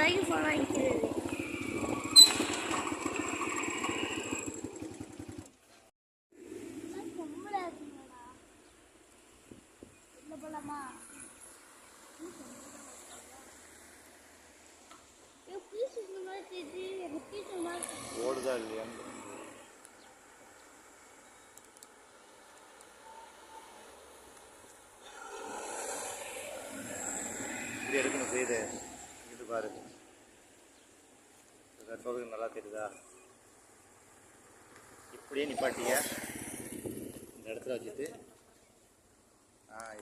ரூபாய்க்கு ஃபோன் வாங்கிக்கிறது. ஓடுதா இல்லையா இப்படி எடுக்கணும் செய்து இது பாரு. சொல்றது நல்லா தெரியுதா? இப்படியே நிப்பாட்டிய இந்த இடத்துல வச்சுட்டு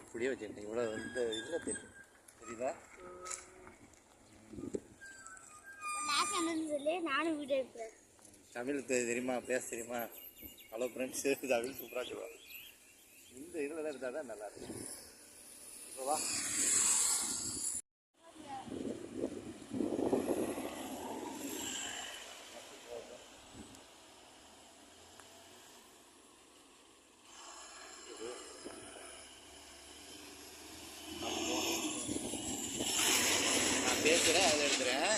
இப்படியே வச்சுருக்கேன். இவ்வளோ இந்த இதில் தெரியுதா? நானும் வீடியோ எடுக்கிறேன். தமிழ் தெரியுமா, பேச தெரியுமா? ஹலோ ஃப்ரெண்ட்ஸ், தமிழ் சூப்பராக சொல்லுவாங்க. இந்த இதில் தான் இருந்தால் தான் நல்லாயிருக்கும். இப்போ வா. நான் பேசுகிறேன், அதை எடுக்கிறேன்.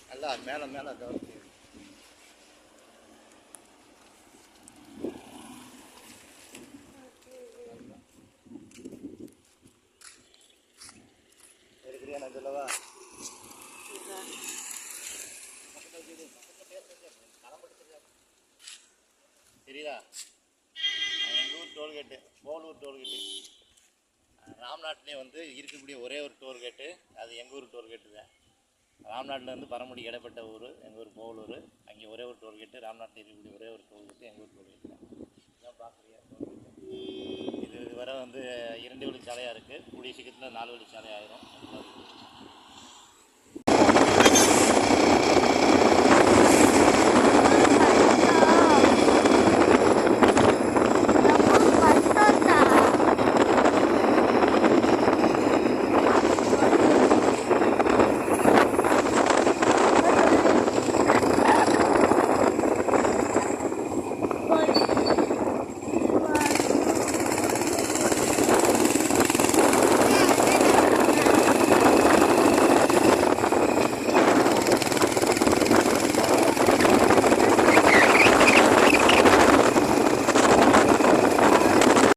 நல்லா மேலே மேலே கவனிச்சு எடுக்கிறியா? நான் சொல்லவா? தெரியுதா? எங்கள் ஊர் டோல்கேட்டு, போலூர் டோல்கேட்டு. ராம்நாட்டிலே வந்து இருக்கக்கூடிய ஒரே ஒரு டோல்கேட்டு அது எங்கள் ஊர் டோல்கேட்டு தான். ராம்நாட்டிலேருந்து பரமக்குடிக்கு இடைப்பட்ட ஊர் எங்கள் ஊர் போலூர். அங்கே ஒரே ஒரு டோல்கேட்டு, ராம்நாட்டில் இருக்கக்கூடிய ஒரே ஒரு டோல்கேட்டு எங்கள் ஊர் டோல்கேட்டு தான். இதான் பார்க்குறியா டோல்கேட்டு? இது வரை வந்து 2 வழிச்சாலையாக இருக்குது. கூடிய சீக்கிரத்தில் 4 வழிச்சாலை ஆயிரும்.